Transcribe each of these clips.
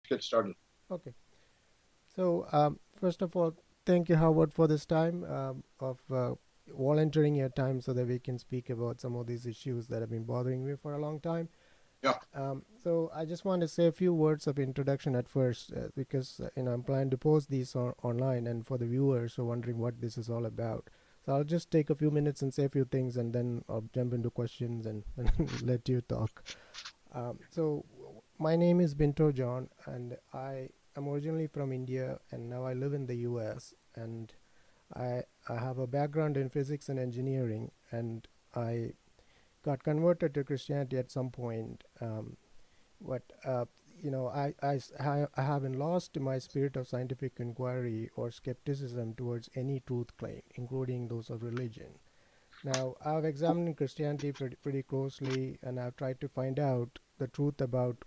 get started. Okay. So, first of all, thank you, Howard, for this time of volunteering your time so that we can speak about some of these issues that have been bothering me for a long time. Yeah. So, I just want to say a few words of introduction at first because I'm planning to post these online, and for the viewers who are wondering what this is all about. So, I'll just take a few minutes and say a few things, and then I'll jump into questions and let you talk. So, my name is Binto John, and I am originally from India, and now I live in the U.S. And I have a background in physics and engineering, and I got converted to Christianity at some point. But I haven't lost my spirit of scientific inquiry or skepticism towards any truth claim, including those of religion. Now, I've examined Christianity pretty closely, and I've tried to find out the truth about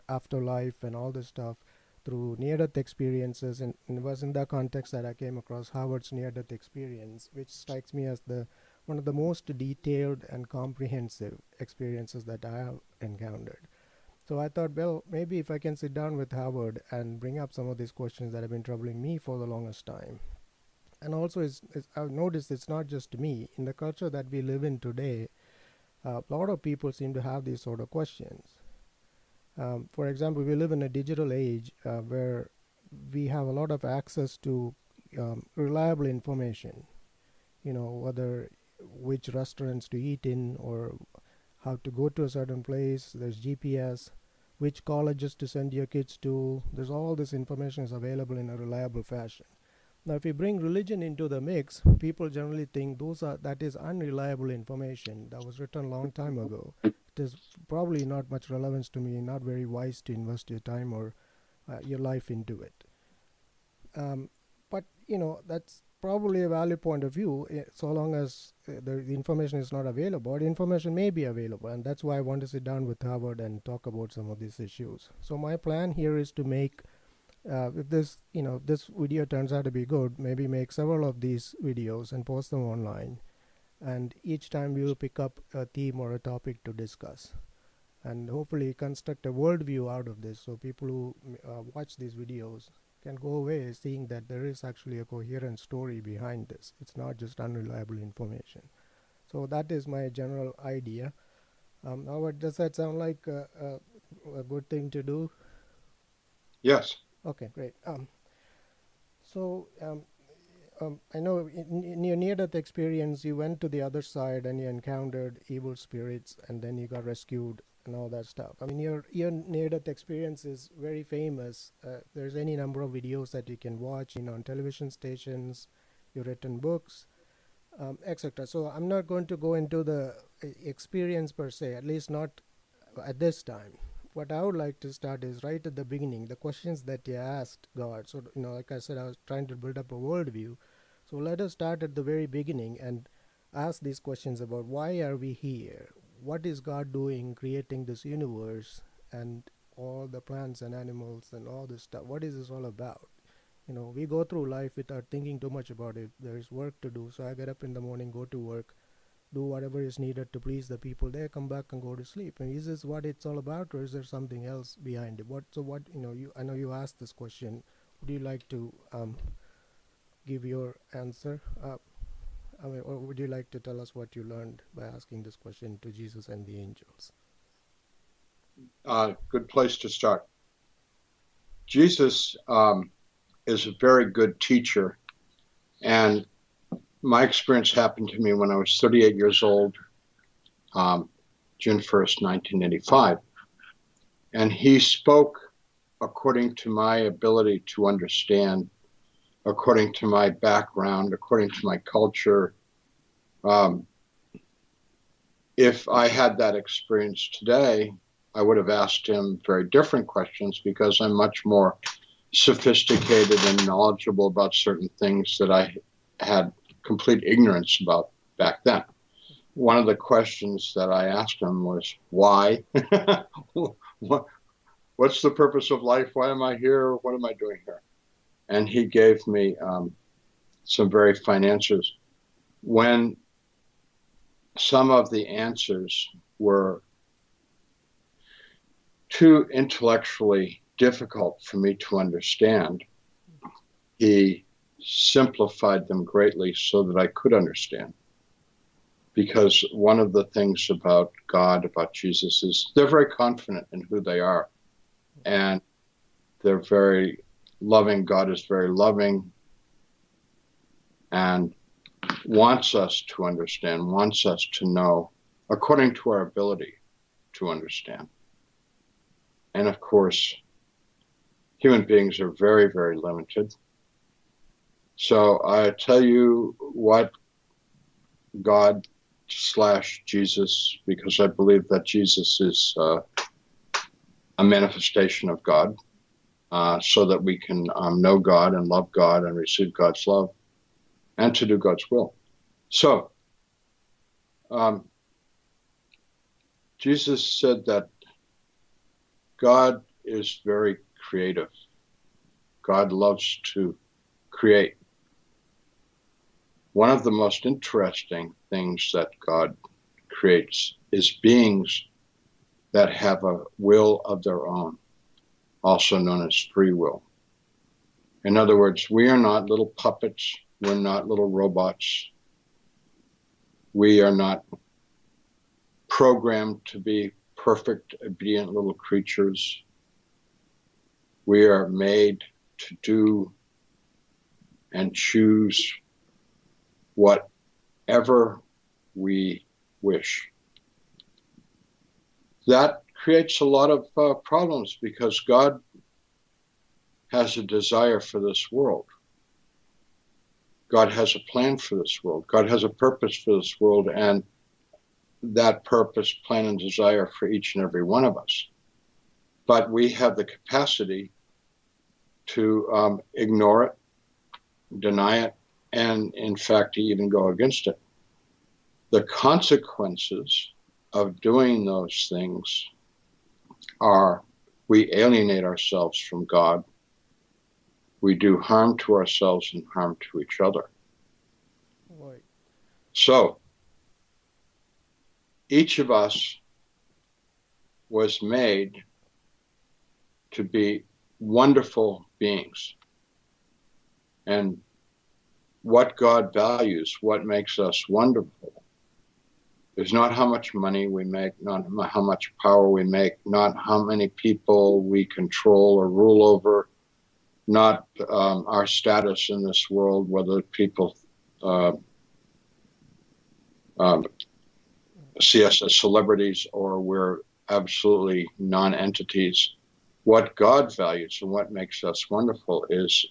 afterlife and all this stuff through near-death experiences, and it was in that context that I came across Howard's near-death experience, which strikes me as the one of the most detailed and comprehensive experiences that I have encountered. So I thought, well, maybe if I can sit down with Howard and bring up some of these questions that have been troubling me for the longest time. And also, I've noticed it's not just me. In the culture that we live in today, a lot of people seem to have these sort of questions. For example, we live in a digital age where we have a lot of access to reliable information. Whether which restaurants to eat in or how to go to a certain place. There's GPS, which colleges to send your kids to. There's all this information is available in a reliable fashion. Now, if you bring religion into the mix, people generally think that is unreliable information that was written a long time ago. It is probably not much relevance to me, not very wise to invest your time or your life into it. But that's probably a valid point of view, so long as the information is not available. The information may be available, and that's why I want to sit down with Howard and talk about some of these issues. So my plan here is to make if this video turns out to be good, maybe make several of these videos and post them online, and each time we will pick up a theme or a topic to discuss, and hopefully construct a worldview out of this, so people who watch these videos can go away seeing that there is actually a coherent story behind this. It's not just unreliable information. So that is my general idea. Howard, does that sound like a good thing to do? Yes. Okay, great. So I know in your near-death experience, you went to the other side and you encountered evil spirits, and then you got rescued and all that stuff. I mean, your near-death experience is very famous. There's any number of videos that you can watch, on television stations, you've written books, etc. So I'm not going to go into the experience per se, at least not at this time. What I would like to start is right at the beginning, the questions that you asked God. So, like I said, I was trying to build up a worldview. So let us start at the very beginning and ask these questions about why are we here? What is God doing creating this universe and all the plants and animals and all this stuff? What is this all about? We go through life without thinking too much about it. There is work to do. So I get up in the morning, go to work, do whatever is needed to please the people there, come back and go to sleep. And is this what it's all about, or is there something else behind it? I know you asked this question. Would you like to give your answer? Or would you like to tell us what you learned by asking this question to Jesus and the angels? Good place to start. Jesus is a very good teacher, and my experience happened to me when I was 38 years old, June 1st, 1985. And he spoke according to my ability to understand, according to my background, according to my culture. If I had that experience today, I would have asked him very different questions because I'm much more sophisticated and knowledgeable about certain things that I had complete ignorance about back then. One of the questions that I asked him was, why? What's the purpose of life? Why am I here? What am I doing here? And he gave me some very fine answers. When some of the answers were too intellectually difficult for me to understand, he simplified them greatly so that I could understand. Because one of the things about God, about Jesus, is they're very confident in who they are. And they're very loving. God is very loving and wants us to understand, wants us to know according to our ability to understand. And of course, human beings are very, very limited. So I tell you what God / Jesus, because I believe that Jesus is a manifestation of God, so that we can know God and love God and receive God's love and to do God's will. So Jesus said that God is very creative. God loves to create. One of the most interesting things that God creates is beings that have a will of their own, also known as free will. In other words, we are not little puppets. We're not little robots. We are not programmed to be perfect, obedient little creatures. We are made to do and choose whatever we wish. That creates a lot of problems because God has a desire for this world. God has a plan for this world. God has a purpose for this world, and that purpose, plan, and desire for each and every one of us. But we have the capacity to ignore it, deny it, and in fact, to even go against it. The consequences of doing those things are we alienate ourselves from God. We do harm to ourselves and harm to each other. Right. So each of us was made to be wonderful beings. And what God values, what makes us wonderful, is not how much money we make, not how much power we make, not how many people we control or rule over, not our status in this world, whether people see us as celebrities or we're absolutely non-entities. What God values and what makes us wonderful is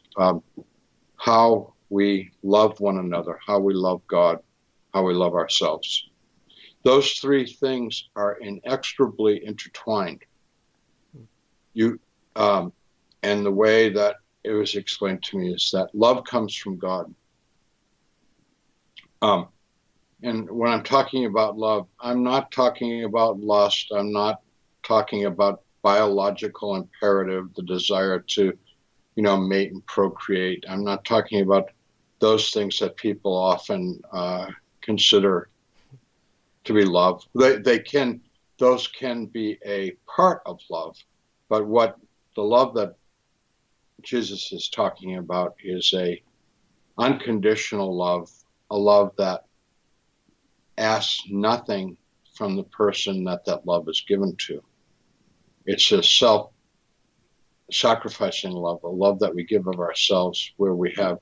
how we love one another, how we love God, how we love ourselves. Those three things are inextricably intertwined. And the way that it was explained to me is that love comes from God. And when I'm talking about love, I'm not talking about lust. I'm not talking about biological imperative, the desire to, mate and procreate. I'm not talking about those things that people often consider to be love. Those can be a part of love, but what the love that Jesus is talking about is a unconditional love, a love that asks nothing from the person that love is given to. It's a self-sacrificing love, a love that we give of ourselves, where we have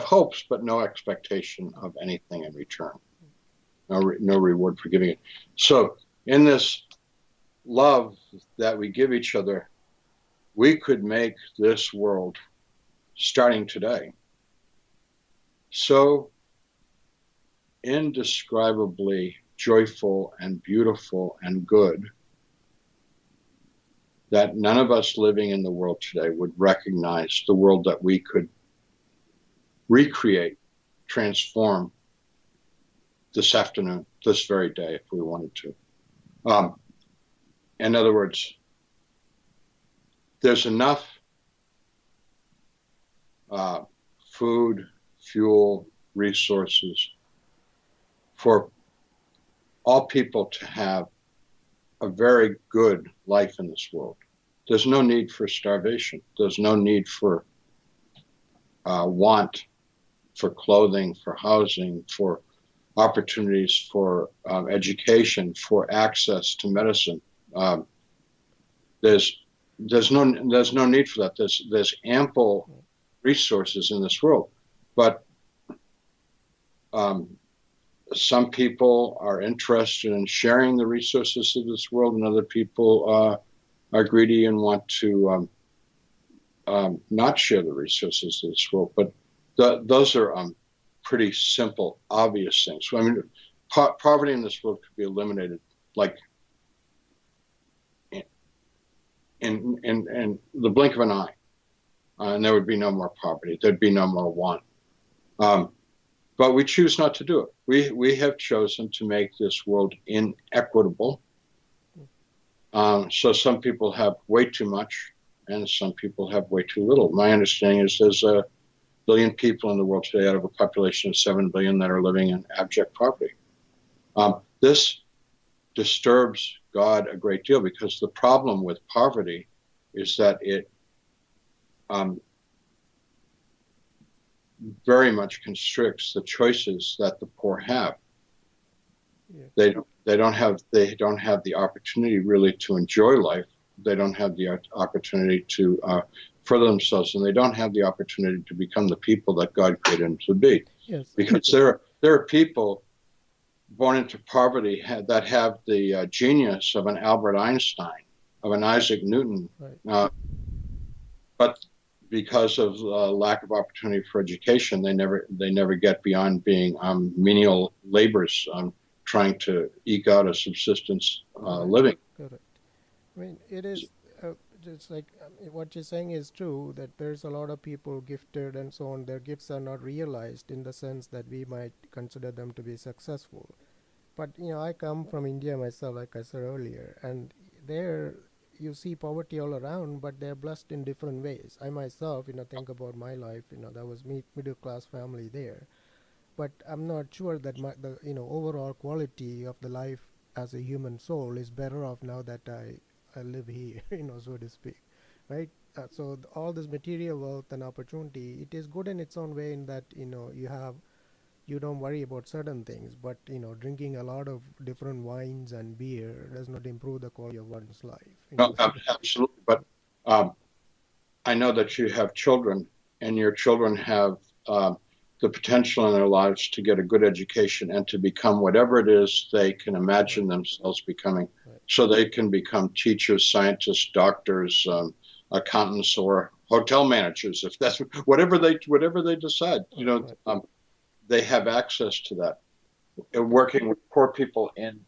hopes but no expectation of anything in return, no reward for giving it. So in this love that we give each other, we could make this world, starting today, so indescribably joyful and beautiful and good that none of us living in the world today would recognize the world that we could recreate, transform this afternoon, this very day, if we wanted to. In other words, there's enough food, fuel, resources for all people to have a very good life in this world. there's no need for starvation. There's no need for want, for clothing, for housing, for opportunities for education, for access to medicine. Um, there's there's no need for that. There's ample resources in this world, but um, some people are interested in sharing the resources of this world, and other people are greedy and want to not share the resources of this world. But those are pretty simple, obvious things. So, I mean, poverty in this world could be eliminated, like in the blink of an eye, and there would be no more poverty. There'd be no more want. Um, but we choose not to do it. We have chosen to make this world inequitable. So some people have way too much, and some people have way too little. My understanding is there's a billion people in the world today out of a population of 7 billion that are living in abject poverty. This disturbs God a great deal because the problem with poverty is that it very much constricts the choices that the poor have. Yeah. They don't have the opportunity really to enjoy life. They don't have the opportunity to further themselves, and they don't have the opportunity to become the people that God created them to be. Yes. Because there are people born into poverty that have the genius of an Albert Einstein, of an Isaac Newton, Right. but because of lack of opportunity for education, they never get beyond being menial laborers trying to eke out a subsistence Right. living. Correct. I mean, it is just like what you're saying is true that there's a lot of people gifted and so on. Their gifts are not realized in the sense that we might consider them to be successful. But I come from India myself, like I said earlier, and there you see poverty all around, but they're blessed in different ways. I myself, think about my life. That was middle class family there, but I'm not sure that the overall quality of the life as a human soul is better off now that I live here, so to speak, right? So all this material wealth and opportunity, it is good in its own way in that you don't worry about certain things, but drinking a lot of different wines and beer does not improve the quality of one's life. No, absolutely. But um, I know that you have children, and your children have the potential in their lives to get a good education and to become whatever it is they can imagine Right. themselves becoming. Right. So they can become teachers, scientists, doctors, accountants, or hotel managers, if that's whatever they decide. Right. They have access to that. Working with poor people in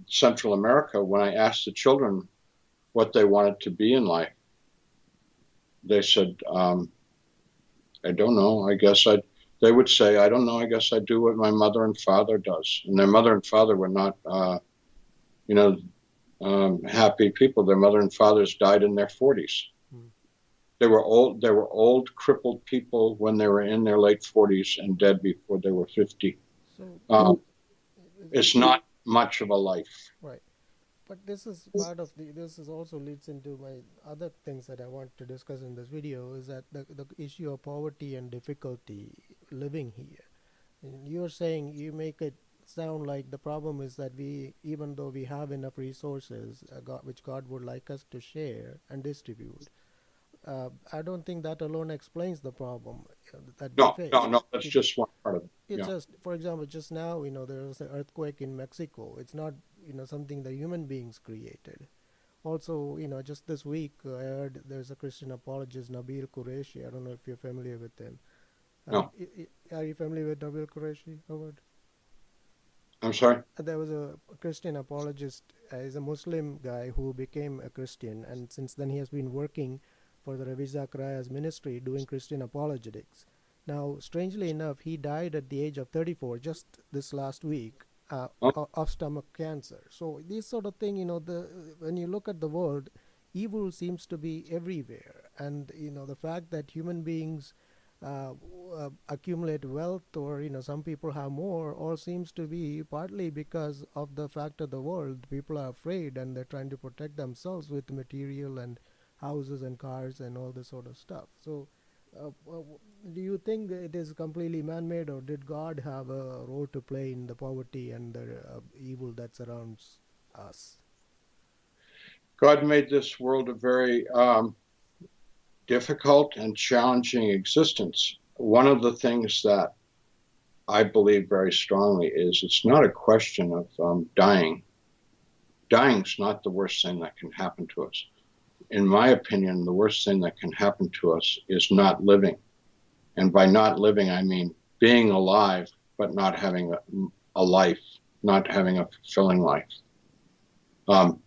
Central America, when I asked the children what they wanted to be in life, they said, I don't know. They would say, I don't know. I guess I do what my mother and father does. And their mother and father were not, you know, happy people. Their mother and fathers died in their 40s. Mm. They were old. They were old, crippled people when they were in their late 40s and dead before they were 50. So It's not much of a life. right. But this is part of this is also leads into my other things that I want to discuss in this video is that the issue of poverty and difficulty living here. And you're saying you make it sound like the problem is that even though we have enough resources, which God would like us to share and distribute, I don't think that alone explains the problem that we No, no, face. no. That's It, just one part of it. it's Yeah. just, for example, just now, there was an earthquake in Mexico. It's not, something the human beings created. Also, just this week, I heard there's a Christian apologist, Nabil Qureshi. I don't know if you're familiar with him. No, Are you familiar with Nabil Qureshi, Howard? I'm sorry. There was a Christian apologist. He's a Muslim guy who became a Christian, and since then he has been working for the Ravi Zacharias ministry doing Christian apologetics. Now, strangely enough, he died at the age of 34 just this last week Oh, of stomach cancer. So these sort of thing, when you look at the world, evil seems to be everywhere, and the fact that human beings uh, accumulate wealth, or some people have more, all seems to be partly because of the fact of the world. People are afraid and they're trying to protect themselves with material and houses and cars and all this sort of stuff. So, do you think it is completely man-made, or did God have a role to play in the poverty and the evil that surrounds us? God made this world a very difficult and challenging existence. One of the things that I believe very strongly is it's not a question of dying. Dying's not the worst thing that can happen to us. In my opinion, the worst thing that can happen to us is not living. And by not living, I mean being alive, but not having a life, not having a fulfilling life. Um,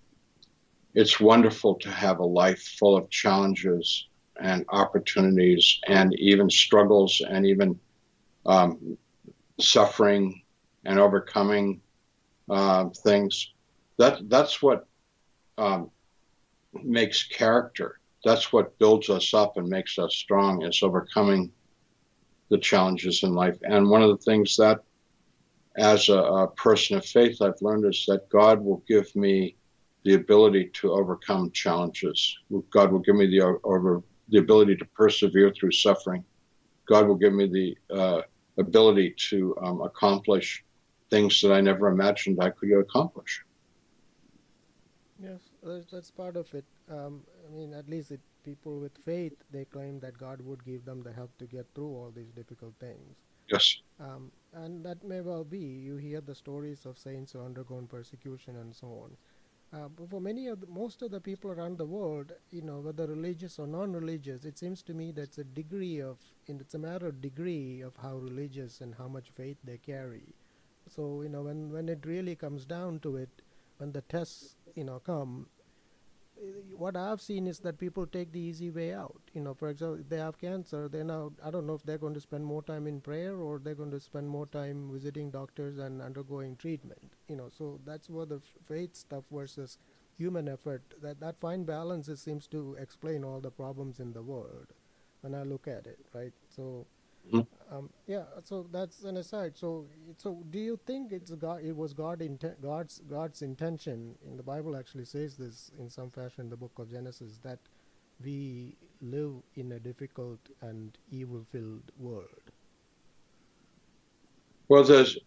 it's wonderful to have a life full of challenges and opportunities and even struggles and even um, suffering and overcoming things. That's what um, makes character. That's what builds us up and makes us strong, is overcoming the challenges in life. And one of the things that, as a person of faith, I've learned is that God will give me the ability to overcome challenges. God will give me the ability to persevere through suffering. God will give me the ability to accomplish things that I never imagined I could accomplish. Yes, that's part of it. I mean, at least people with faith, they claim that God would give them the help to get through all these difficult things. Yes. And that may well be. You hear the stories of saints who undergone persecution and so on. But for most of the people around the world, whether religious or non-religious, it seems to me that's it's a matter of degree of how religious and how much faith they carry. So, when it really comes down to it, when the tests, come, what I've seen is that people take the easy way out. For example, if they have cancer, they now, I don't know if they're going to spend more time in prayer or they're going to spend more time visiting doctors and undergoing treatment. So that's where the faith stuff versus human effort. That fine balance, it seems to explain all the problems in the world when I look at it, right? So Mhm. yeah, so that's an aside. So do you think it's God? It was God's intention. In the Bible, actually says this in some fashion in the book of Genesis, that we live in a difficult and evil-filled world. Well, there's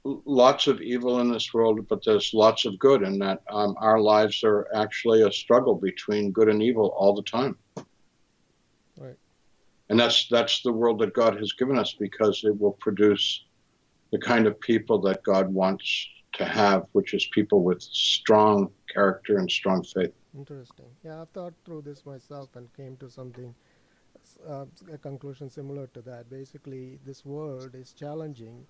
lots of evil in this world, but there's lots of good, and that our lives are actually a struggle between good and evil all the time. Right. And that's the world that God has given us, because it will produce the kind of people that God wants to have, which is people with strong character and strong faith. Interesting. Yeah, I've thought through this myself and came to something, a conclusion similar to that. Basically, this world is challenging.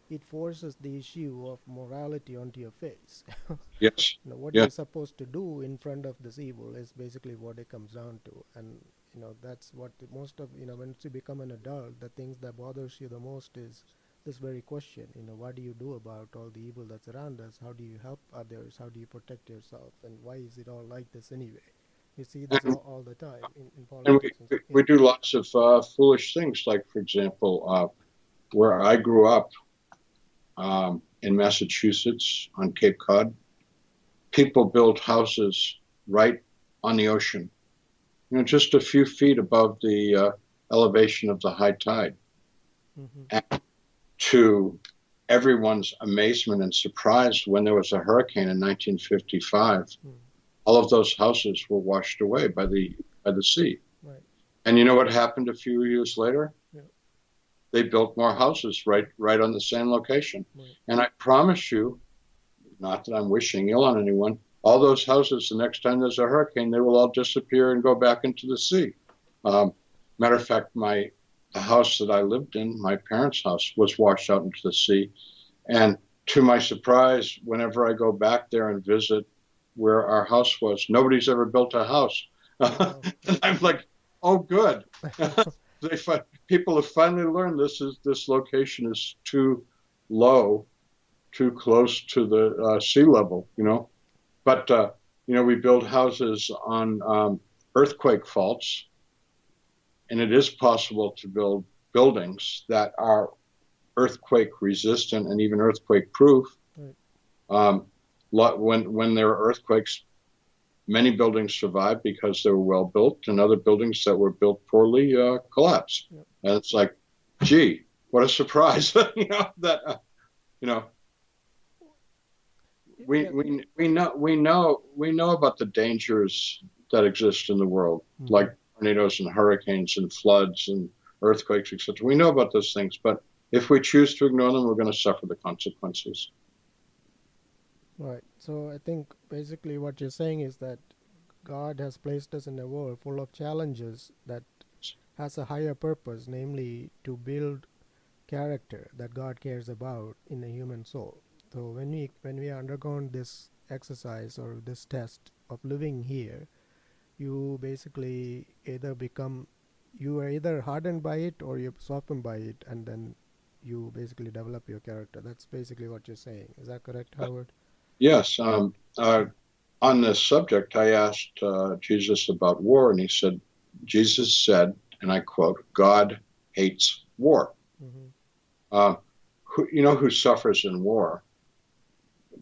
It forces the issue of morality onto your face. Yes. What Yes. you're supposed to do in front of this evil is basically what it comes down to. And that's what most of, once you become an adult, the things that bothers you the most is this very question. What do you do about all the evil that's around us? How do you help others? How do you protect yourself? And why is it all like this anyway? You see this And, all the time in and politics and so. we Yeah. do lots of foolish things, like, for example, where I grew up in Massachusetts on Cape Cod, people built houses right on the ocean, just a few feet above the elevation of the high tide. Mm-hmm. And to everyone's amazement and surprise, when there was a hurricane in 1955, Mm. all of those houses were washed away by the sea. Right. And you know what happened a few years later? Yeah. They built more houses right on the same location. Right. And I promise you, not that I'm wishing ill on anyone, all those houses, the next time there's a hurricane, they will all disappear and go back into the sea. Um, Matter of fact, the house that I lived in, my parents' house, was washed out into the sea. And to my surprise, whenever I go back there and visit where our house was, nobody's ever built a house. Wow. And I'm like, oh, good. People have finally learned this location is too low, too close to the sea level. But we build houses on earthquake faults, and it is possible to build buildings that are earthquake resistant and even earthquake proof. Right. Um, when there are earthquakes, Many buildings survived because they were well built, and other buildings that were built poorly collapsed. Yep. And it's like, gee, what a surprise! That you know Yeah. we know about the dangers that exist in the world, Hmm. like tornadoes and hurricanes and floods and earthquakes, etc. We know about those things, but if we choose to ignore them, we're going to suffer the consequences. Right. So I think basically what you're saying is that God has placed us in a world full of challenges that has a higher purpose, namely to build character that God cares about in a human soul. So when we undergone this exercise or this test of living here, you basically either become you are either hardened by it or you're softened by it, and then you basically develop your character. That's basically what you're saying. Is that correct, Howard? Yes. On this subject, I asked Jesus about war, and he said, Jesus said, and I quote, God hates war. Mm-hmm. Uh, who suffers in war?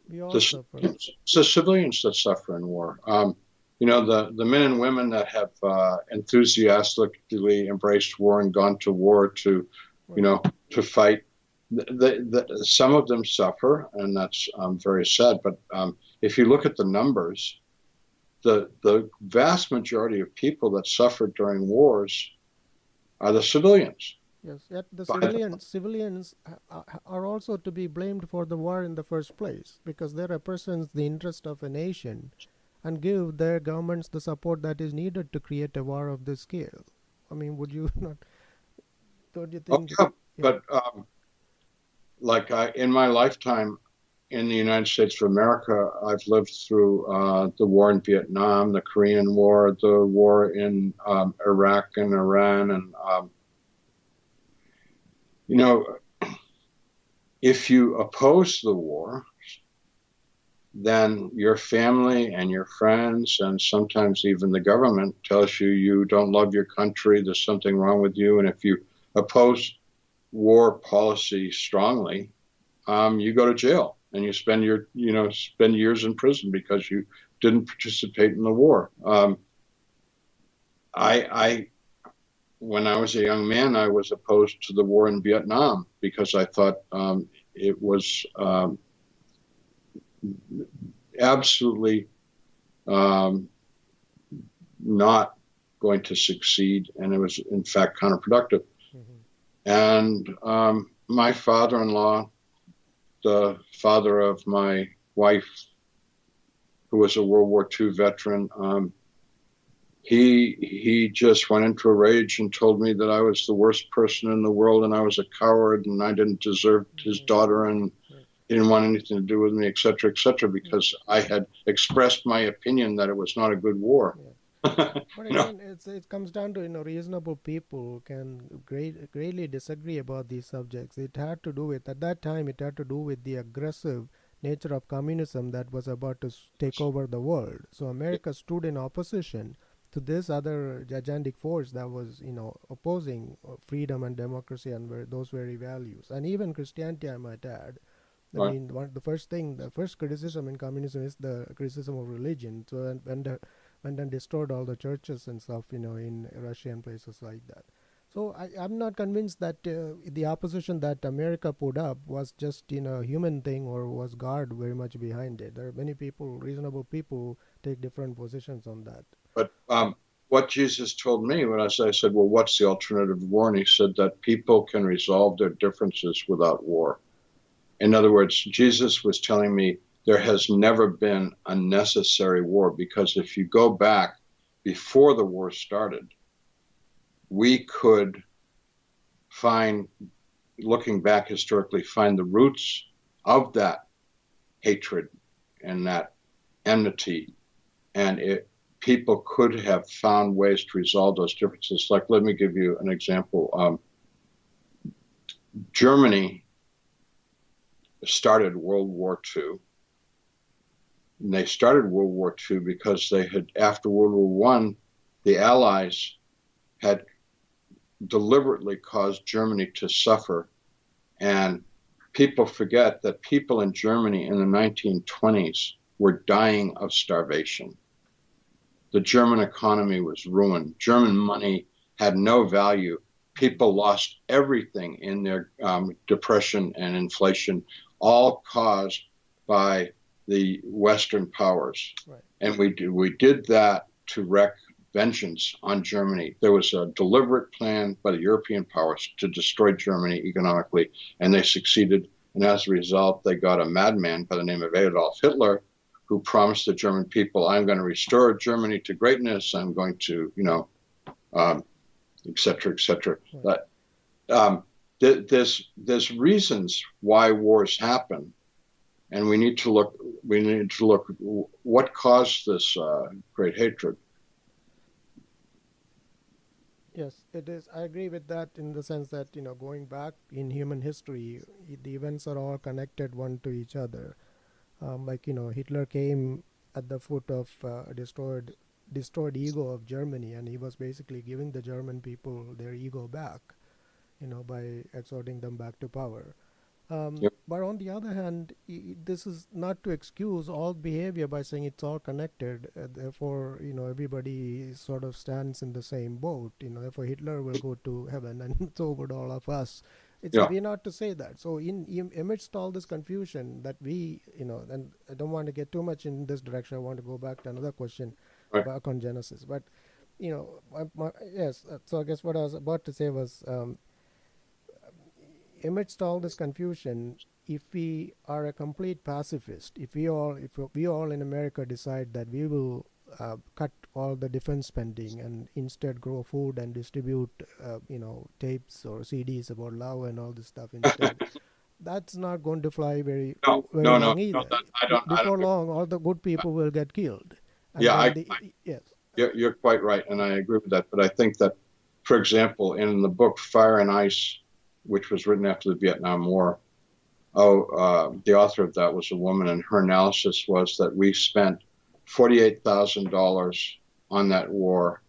We all The suffer. civilians, it's the civilians that suffer in war. The men and women that have enthusiastically embraced war and gone to war to, you Right. know, to fight. Some of them suffer, and that's very sad. But if you look at the numbers, the vast majority of people that suffer during wars are the civilians. Yes, yet the By civilians are also to be blamed for the war in the first place because they represent the interest of a nation and give their governments the support that is needed to create a war of this scale. I mean, would you not? Don't you oh think? yeah, Yeah. but in my lifetime in the United States of America, I've lived through the war in Vietnam, the Korean War, the war in Iraq and Iran, and you know, if you oppose the war, then your family and your friends, and sometimes even the government, tells you you don't love your country. There's something wrong with you, and if you oppose war policy strongly, you go to jail and you spend years in prison because you didn't participate in the war. I when I was a young man, I was opposed to the war in Vietnam because I thought it was absolutely um, not going to succeed, and it was in fact counterproductive. Mm-hmm. And my father-in-law, the father of my wife, who was a World War II veteran, he just went into a rage and told me that I was the worst person in the world and I was a coward and I didn't deserve his Right. daughter and Right. he didn't want anything to do with me, et cetera, Yeah. because I had expressed my opinion that it was not a good war. Yeah. But you know, again, it comes down to reasonable people can greatly disagree about these subjects. It had to do with at that time it had to do with the aggressive nature of communism that was about to take over the world. So America stood in opposition to this other gigantic force that was opposing freedom and democracy and those very values, and even Christianity, I might add. I right, mean, the first criticism in communism is the criticism of religion. So when then destroyed all the churches and stuff, in Russia and places like that. So I'm not convinced that the opposition that America put up was just a human thing or was God very much behind it. There are many people, reasonable people, take different positions on that. but what Jesus told me when I said, well, what's the alternative to war? And he said that people can resolve their differences without war. In other words, Jesus was telling me there has never been a necessary war because if you go back before the war started, we could find, looking back historically, find the roots of that hatred and that enmity. And people could have found ways to resolve those differences. Like, let me give you an example. Germany started World War II. And they started World War II because after World War One, the Allies had deliberately caused Germany to suffer. And people forget that people in Germany in the 1920s were dying of starvation. the German economy was ruined. German money had no value. People lost everything in their depression and inflation, all caused by the Western powers. Right. And we did that to wreak vengeance on Germany. There was a deliberate plan by the European powers to destroy Germany economically, and they succeeded. And as a result, they got a madman by the name of Adolf Hitler, who promised the German people, "I'm going to restore Germany to greatness. I'm going to, et cetera, et cetera." Right. But there's reasons why wars happen, and we need to look. We need to look what caused this great hatred. Yes, it is. I agree with that in the sense that, going back in human history, the events are all connected one to each other. Like, Hitler came at the foot of destroyed ego of Germany, and he was basically giving the German people their ego back, by exhorting them back to power. Yep. But on the other hand, this is not to excuse all behavior by saying it's all connected. Therefore, everybody sort of stands in the same boat. Therefore Hitler will go to heaven, and so would all of us. Yeah. We're not to say that. So amidst all this confusion that and I don't want to get too much in this direction. I want to go back to another question, Right. back on Genesis. But yes. So I guess what I was about to say was. Amidst all this confusion, if we are a complete pacifist, if we all in America decide that we will cut all the defense spending and instead grow food and distribute, tapes or CDs about love and all this stuff instead, that's not going to fly very No, very no, no, long no. either. I Before don't. long, all the good people will get killed, and Yeah, then yes, you're quite right, and I agree with that. But I think that, for example, in the book Fire and Ice, which was written after the Vietnam War, the author of that was a woman, and her analysis was that we spent $48,000 on that war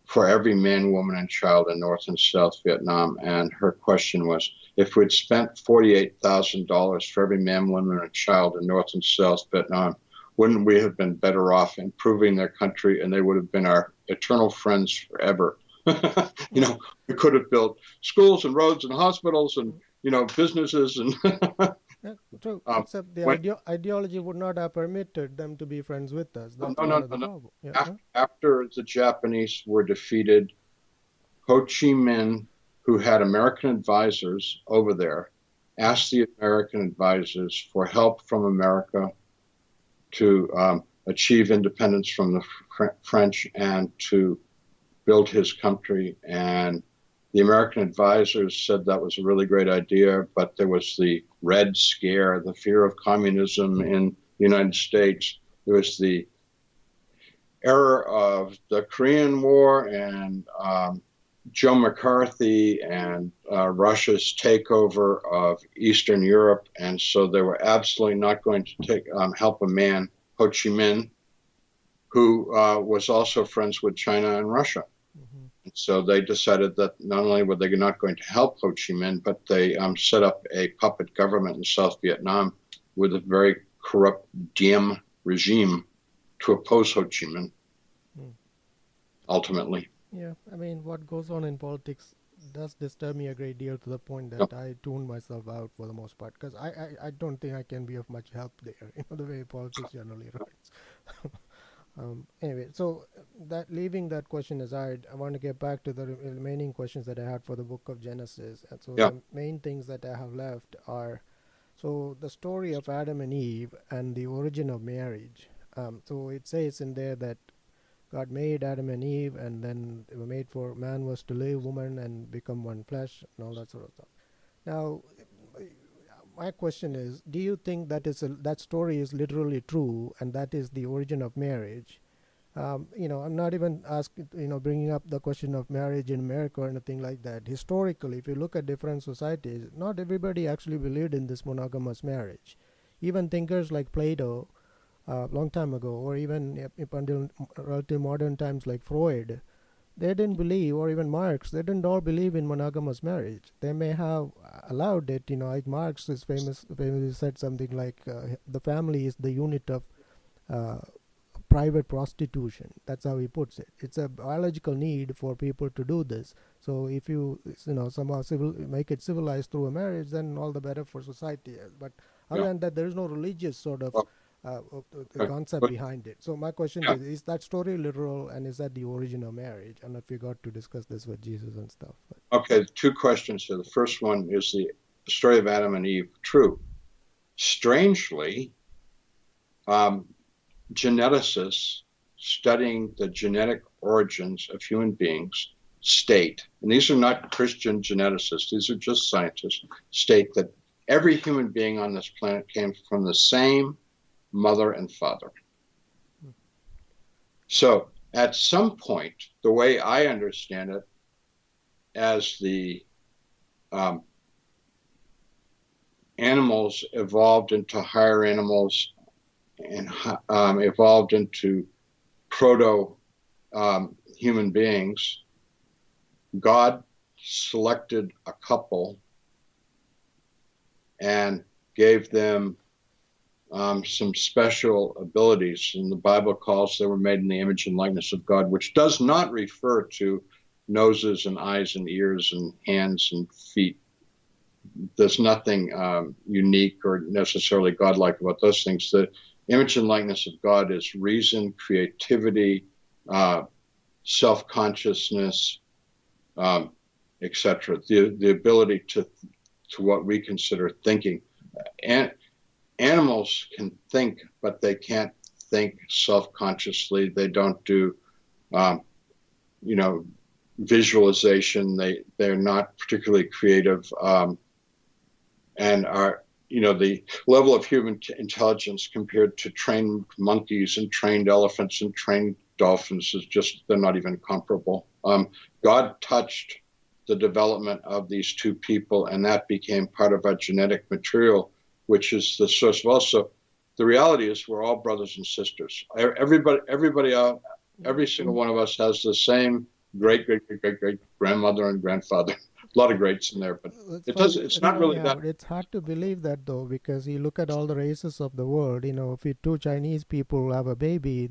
for every man, woman, and child in North and South Vietnam. And her question was, if we'd spent $48,000 for every man, woman, and child in North and South Vietnam, wouldn't we have been better off improving their country, and they would have been our eternal friends forever? We could have built schools and roads and hospitals and businesses and yeah, true. um, Except the when ideology would not have permitted them to be friends with us. no, That's no, part no, of the no. problem. Yeah. After the Japanese were defeated, Ho Chi Minh, who had American advisors over there, asked the American advisors for help from America to achieve independence from the French and to build his country. And the American advisors said that was a really great idea, but there was the Red Scare, the fear of communism in the United States. There was the era of the Korean War and Joe McCarthy and Russia's takeover of Eastern Europe, and so they were absolutely not going to help a man, Ho Chi Minh, who was also friends with China and Russia. Mm-hmm. And so they decided that not only were they not going to help Ho Chi Minh, but they set up a puppet government in South Vietnam with a very corrupt Diem regime to oppose Ho Chi Minh, ultimately. Yeah, I mean, what goes on in politics does disturb me a great deal to the point Yep. that I tune myself out for the most part because I don't think I can be of much help there, the way politics generally runs. Anyway, so that leaving that question aside, I want to get back to the remaining questions that I had for the book of Genesis. And so Yeah. the main things that I have left are so the story of Adam and Eve and the origin of marriage. So it says in there that God made Adam and Eve, and then they were made for man was to leave woman and become one flesh, and all that sort of stuff. Now, my question is: do you think that story is literally true, and that is the origin of marriage? I'm not even bringing up the question of marriage in America or anything like that. Historically, if you look at different societies, not everybody actually believed in this monogamous marriage. Even thinkers like Plato, long time ago, or even up until relative modern times like Freud, they didn't believe, or even Marx, they didn't all believe in monogamous marriage. They may have allowed it, like Marx is famously said something like the family is the unit of private prostitution. That's how he puts it. It's a biological need for people to do this. So if you somehow make it civilized through a marriage, then all the better for society. But other Yeah. than that, there is no religious sort of Well, concept but behind it. So my question yeah. is that story literal, and is that the origin of marriage? And if we got to discuss this with Jesus and stuff. But. Okay, two questions here. The first one is the story of Adam and Eve true? Strangely, um, geneticists studying the genetic origins of human beings state, and these are not Christian geneticists, these are just scientists, state that every human being on this planet came from the same mother and father. So at some point, the way I understand it, as the animals evolved into higher animals and evolved into proto human beings, God selected a couple and gave them some special abilities. And the Bible calls they were made in the image and likeness of God, which does not refer to noses and eyes and ears and hands and feet. There's nothing unique or necessarily godlike about those things. The image and likeness of God is reason, creativity, self-consciousness, etc. The ability to what we consider thinking. And animals can think, but they can't think self-consciously. They don't do, visualization. They're not particularly creative, and are the level of human intelligence compared to trained monkeys and trained elephants and trained dolphins is just, they're not even comparable. God touched the development of these two people, and that became part of our genetic material, which is the source of also. The reality is we're all brothers and sisters. Everybody out, every single one of us has the same great grandmother and grandfather. A lot of greats in there, but it's not really that. But it's hard to believe that though, because you look at all the races of the world. If two Chinese people have a baby,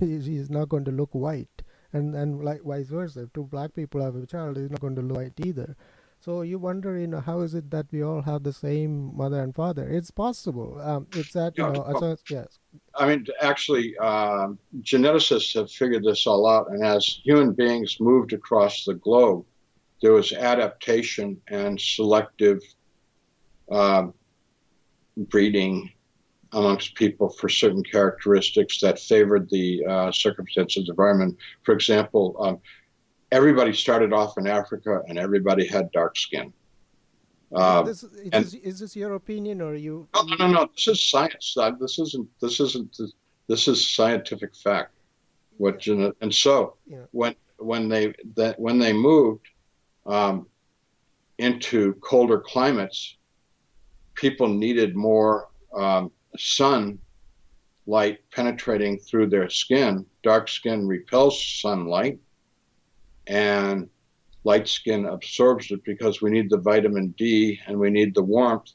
he's not going to look white, and like vice versa. If two black people have a child, he's not going to look white either. So you wonder, how is it that we all have the same mother and father? It's possible. It's that yes. I mean, actually, geneticists have figured this all out, and as human beings moved across the globe, there was adaptation and selective breeding amongst people for certain characteristics that favored the circumstances of the environment. For example, everybody started off in Africa, and everybody had dark skin. Is this your opinion, or you? No. This is science. This is scientific fact. And so Yeah. when they moved into colder climates, people needed more sunlight penetrating through their skin. Dark skin repels sunlight, and light skin absorbs it because we need the vitamin D and we need the warmth.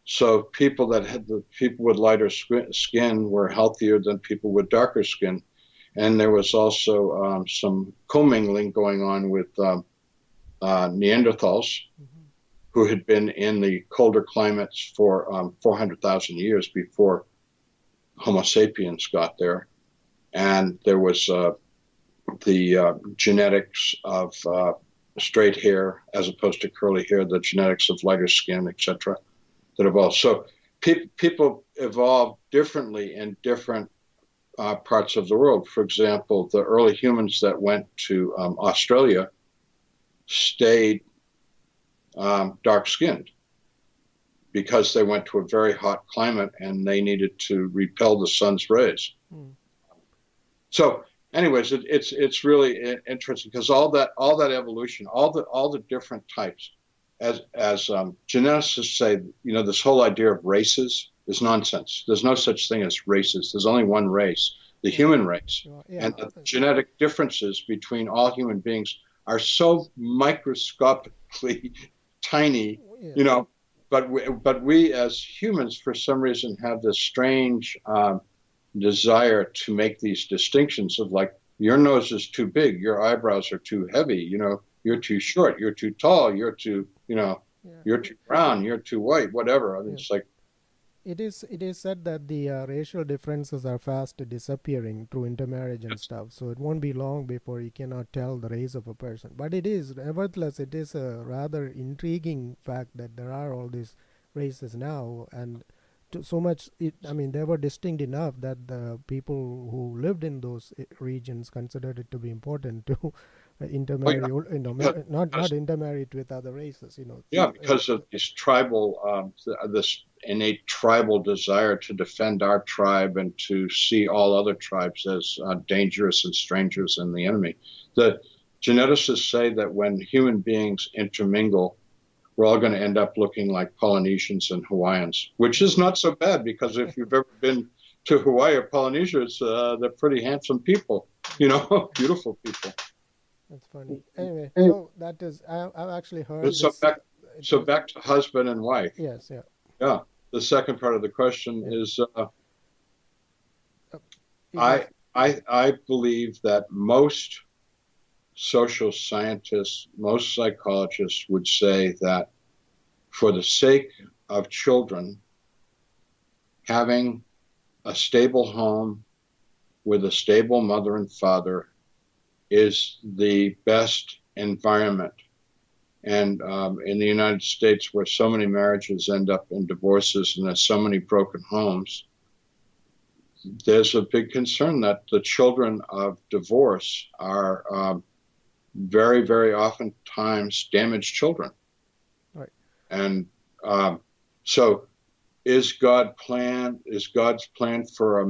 So people with lighter skin were healthier than people with darker skin. And there was also some commingling going on with Neanderthals, who had been in the colder climates for 400,000 years before Homo sapiens got there. And there was the genetics of straight hair as opposed to curly hair, the genetics of lighter skin, etc., that evolved. So people evolved differently in different parts of the world. For example, the early humans that went to Australia stayed dark-skinned because they went to a very hot climate and they needed to repel the sun's rays. So anyways, it's really interesting because all that evolution, all the different types, as geneticists say, this whole idea of races is nonsense. There's no such thing as races. There's only one race, the human race, and the genetic differences between all human beings are so microscopically tiny, But we as humans, for some reason, have this strange desire to make these distinctions of like, your nose is too big, your eyebrows are too heavy, you're too short, you're too tall, you're too, Yeah. you're too brown, you're too white, whatever. I mean, Yes. it's like, It is said that the racial differences are fast disappearing through intermarriage and stuff. So it won't be long before you cannot tell the race of a person. But it is, nevertheless, it is a rather intriguing fact that there are all these races now, and so much. I mean, they were distinct enough that the people who lived in those regions considered it to be important to oh yeah, intermarry. because, Not intermarry with other races. yeah, because of this tribal, this innate tribal desire to defend our tribe and to see all other tribes as dangerous and strangers and the enemy. The geneticists say that when human beings intermingle, we're all going to end up looking like Polynesians and Hawaiians, which is not so bad because if you've ever been to Hawaii or Polynesia, they're pretty handsome people, beautiful people. That's funny. Anyway, so that is I've actually heard So this. back, It so was back to husband and wife. yes, yeah, Yeah. The second part of the question yeah. is It was I believe that most social scientists, most psychologists would say that for the sake of children, having a stable home with a stable mother and father is the best environment. And in the United States, where so many marriages end up in divorces and there's so many broken homes, there's a big concern that the children of divorce are very, very oftentimes damaged children. right. And so is God's plan for a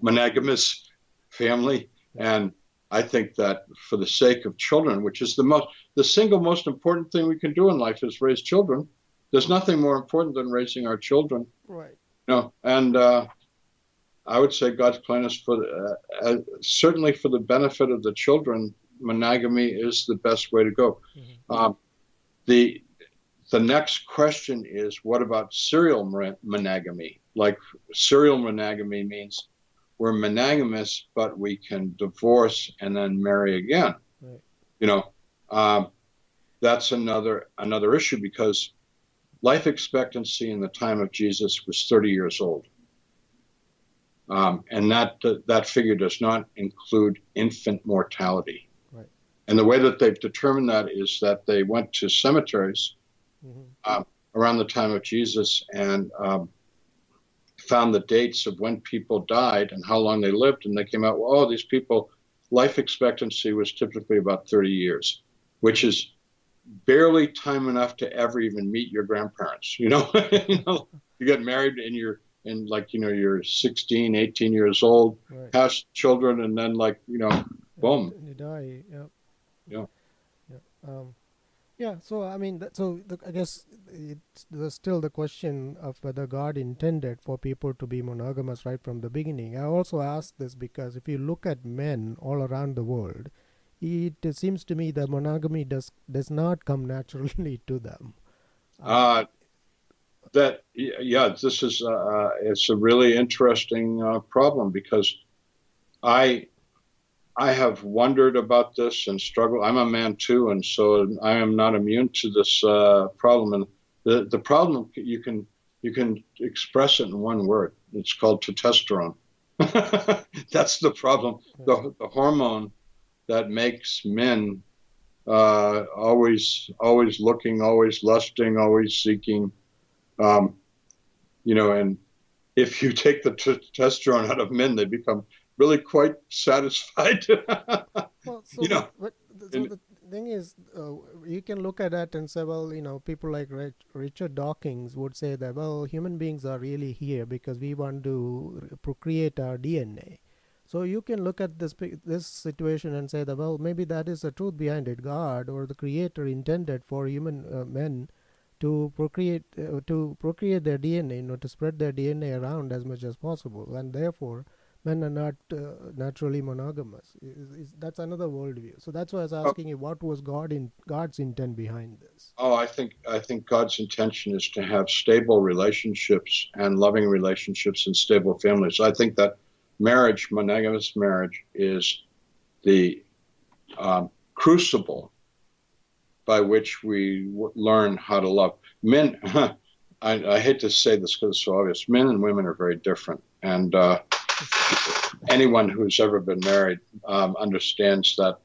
monogamous family? And I think that for the sake of children, which is the single most important thing we can do in life is raise children. There's nothing more important than raising our children. Right. And I would say God's plan is certainly for the benefit of the children. Monogamy is the best way to go. Mm-hmm. The the next question is, what about serial monogamy? Like serial monogamy means we're monogamous, but we can divorce and then marry again. Right. You know, that's another issue because life expectancy in the time of Jesus was 30 years old. And that figure does not include infant mortality. Right. And the way that they've determined that is that they went to cemeteries around the time of Jesus and found the dates of when people died and how long they lived. And they came out, well, these people, life expectancy was typically about 30 years, which is barely time enough to ever even meet your grandparents. You get married and you're 16, 18 years old, Right. have children, and then boom. And you die. Yeah. Yeah. Yeah. Yeah. So I mean, I guess there's still the question of whether God intended for people to be monogamous right from the beginning. I also ask this because if you look at men all around the world, it seems to me that monogamy does not come naturally to them. This is it's a really interesting problem because I have wondered about this and struggled. I'm a man too, and so I am not immune to this problem. And the problem you can express it in one word. It's called testosterone. That's the problem. The hormone that makes men always looking, always lusting, always seeking. And if you take the testosterone out of men, they become really quite satisfied. Well, And the thing is, you can look at that and say, well, people like Richard Dawkins would say that, well, human beings are really here because we want to procreate our DNA. So you can look at this situation and say that, well, maybe that is the truth behind it. God or the Creator intended for human men to procreate their DNA, to spread their DNA around as much as possible, and therefore men are not naturally monogamous. That's another worldview. So that's why I was Oh, asking you, what was God's intent behind this? I think God's intention is to have stable relationships and loving relationships and stable families. I think that marriage, monogamous marriage, is the crucible by which we learn how to love. Men, I hate to say this because it's so obvious, men and women are very different. And anyone who's ever been married understands that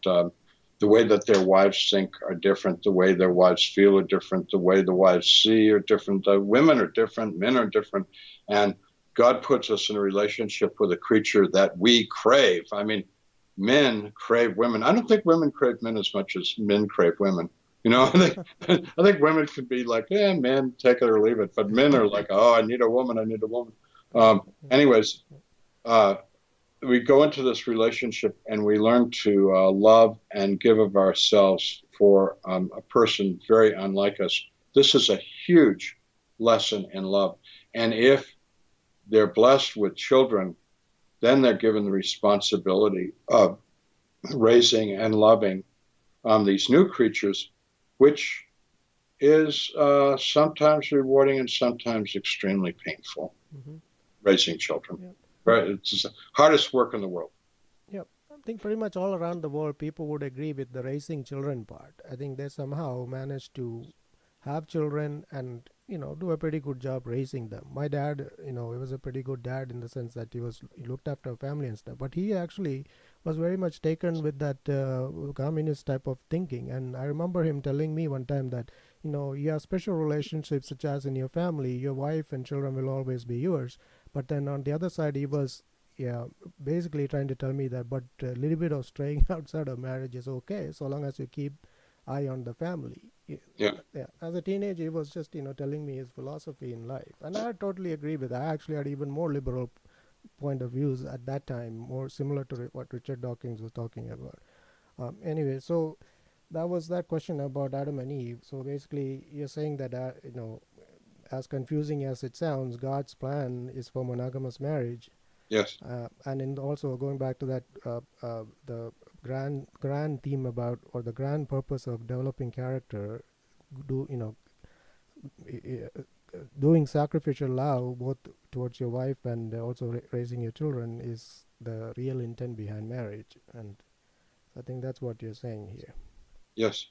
the way that their wives think are different, the way their wives feel are different, the way the wives see are different. Women are different, men are different. And God puts us in a relationship with a creature that we crave. I mean, men crave women. I don't think women crave men as much as men crave women. You know, I think women could be like, yeah, man, take it or leave it. But men are like, oh, I need a woman. I need a woman. Anyways, uh, we go into this relationship and we learn to love and give of ourselves for a person very unlike us. This is a huge lesson in love. And if they're blessed with children, then they're given the responsibility of raising and loving these new creatures, which is sometimes rewarding and sometimes extremely painful, Mm-hmm. raising children. Yeah. Right? It's the hardest work in the world. Yeah, I think pretty much all around the world, people would agree with the raising children part. I think they somehow managed to have children and do a pretty good job raising them. My dad, he was a pretty good dad in the sense that he looked after family and stuff. But he actually was very much taken with that communist type of thinking. And I remember him telling me one time that you have special relationships such as in your family, your wife and children will always be yours. But then on the other side, he was yeah basically trying to tell me that but a little bit of straying outside of marriage is okay so long as you keep eye on the family. Yeah. Yeah, as a teenager he was just telling me his philosophy in life, and I totally agree with that. I actually had even more liberal point of views at that time, more similar to what Richard Dawkins was talking about. Anyway, so that was that question about Adam and Eve. So basically you're saying that as confusing as it sounds, God's plan is for monogamous marriage. Yes. And in also going back to that the grand theme about, or the grand purpose of developing character, do doing sacrificial love both towards your wife and also raising your children is the real intent behind marriage. And I think that's what you're saying here. Yes.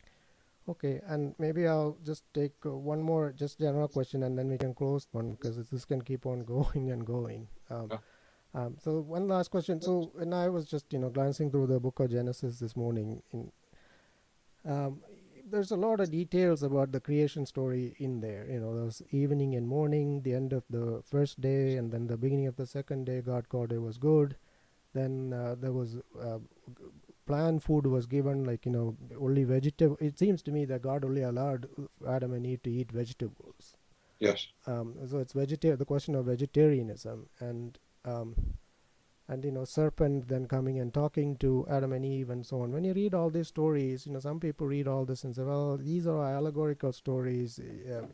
Okay, and maybe I'll just take one more just general question and then we can close one because this can keep on going and going. Yeah. So one last question. So when I was just glancing through the book of Genesis this morning, um, there's a lot of details about the creation story in there. There's evening and morning, the end of the first day, and then the beginning of the second day. God called it was good. Then there was plant food was given, like only vegetable. It seems to me that God only allowed Adam and Eve to eat vegetables. Yes. So it's the question of vegetarianism, um, and serpent then coming and talking to Adam and Eve and so on. When you read all these stories, some people read all this and say, well, these are allegorical stories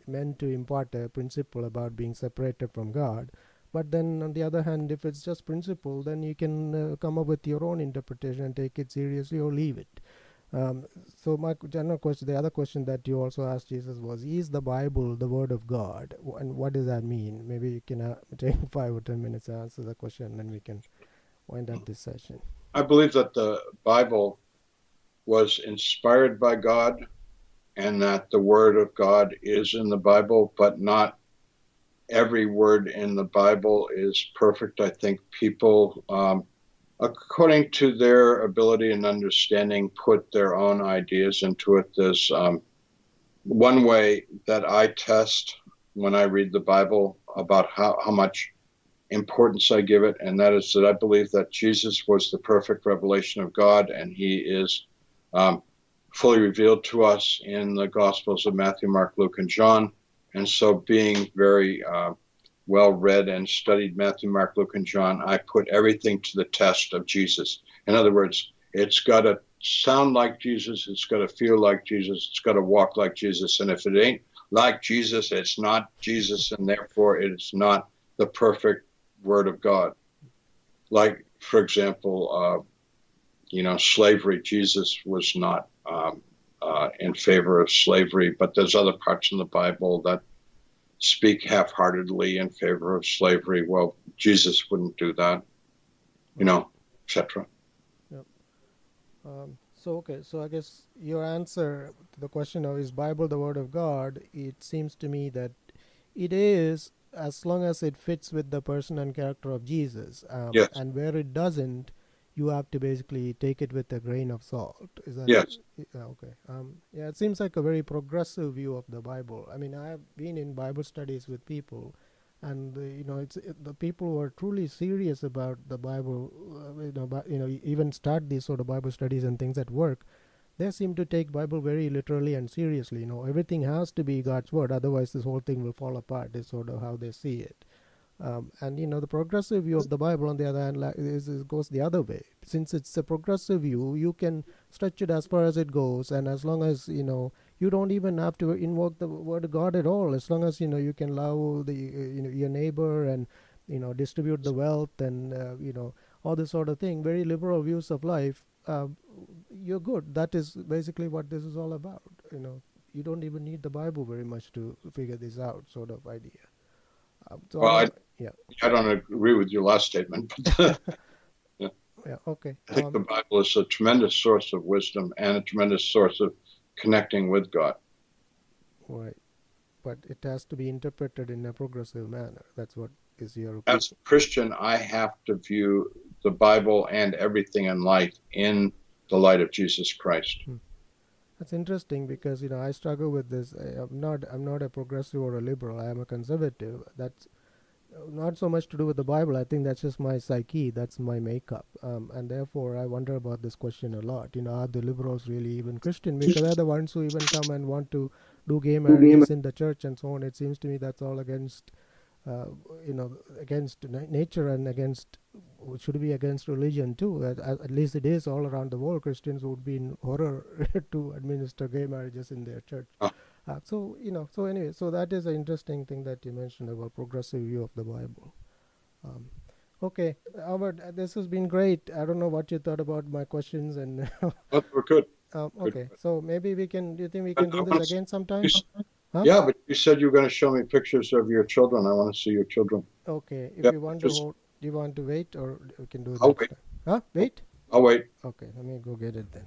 meant to impart a principle about being separated from God. But then on the other hand, if it's just principle, then you can come up with your own interpretation and take it seriously or leave it. So my general question, the other question that you also asked Jesus was, is the Bible the Word of God? And what does that mean? Maybe you can take 5 or 10 minutes to answer the question, and then we can wind up this session. I believe that the Bible was inspired by God and that the Word of God is in the Bible, but not every word in the Bible is perfect. I think people, according to their ability and understanding, put their own ideas into it. There's one way that I test when I read the Bible about how much importance I give it, and that is that I believe that Jesus was the perfect revelation of God, and he is fully revealed to us in the Gospels of Matthew, Mark, Luke, and John. And so, being very well read and studied Matthew, Mark, Luke, and John, I put everything to the test of Jesus. In other words, it's got to sound like Jesus, it's got to feel like Jesus, it's got to walk like Jesus. And if it ain't like Jesus, it's not Jesus, and therefore it is not the perfect Word of God. like for example, slavery. Jesus was not in favor of slavery, but there's other parts in the Bible that speak half-heartedly in favor of slavery. Well, Jesus wouldn't do that, Right. etc. Yep. So okay, so I guess your answer to the question of is Bible the Word of God, it seems to me that it is, as long as it fits with the person and character of Jesus, Yes, and where it doesn't, you have to basically take it with a grain of salt. Is that yes. yeah, okay? Yeah, it seems like a very progressive view of the Bible. I mean, I have been in Bible studies with people, and the people who are truly serious about the Bible, even start these sort of Bible studies and things at work, they seem to take Bible very literally and seriously. Everything has to be God's word, otherwise this whole thing will fall apart. Is sort of how they see it. And the progressive view of the Bible, on the other hand, goes the other way. Since it's a progressive view, you can stretch it as far as it goes, and as long as you don't even have to invoke the word of God at all. As long as you can love your neighbor, and distribute the wealth, and all this sort of thing. Very liberal views of life. You're good. That is basically what this is all about. You don't even need the Bible very much to figure this out, sort of idea. So I Well, don't I, know. Yeah. I don't agree with your last statement, but Yeah. Okay. I think the Bible is a tremendous source of wisdom and a tremendous source of connecting with God. Right. But it has to be interpreted in a progressive manner. That's what is your opinion. As a Christian, I have to view the Bible and everything in life in the light of Jesus Christ. Hmm. That's interesting because I struggle with this. I'm not a progressive or a liberal. I am a conservative. That's not so much to do with the Bible. I think that's just my psyche. That's my makeup. And therefore, I wonder about this question a lot. Are the liberals really even Christian? Because they're the ones who even come and want to do gay marriages in the church and so on. It seems to me that's all against, uh, against nature, and against, should be against religion too. At least it is all around the world. Christians would be in horror to administer gay marriages in their church. Uh, So anyway, so that is an interesting thing that you mentioned about progressive view of the Bible. Um, okay, Albert, this has been great. I don't know what you thought about my questions, and but we're good. Good. okay, so maybe we can. Do you think we And can I do this want to, again you, sometime? s- Huh? yeah, but you said you were going to show me pictures of your children. I want to see your children. Okay. If Yeah, you want to pictures. hold, do you want to wait, or we can do it I'll next wait. time? Huh? I'll, Wait. I'll wait. Okay. Let me go get it then.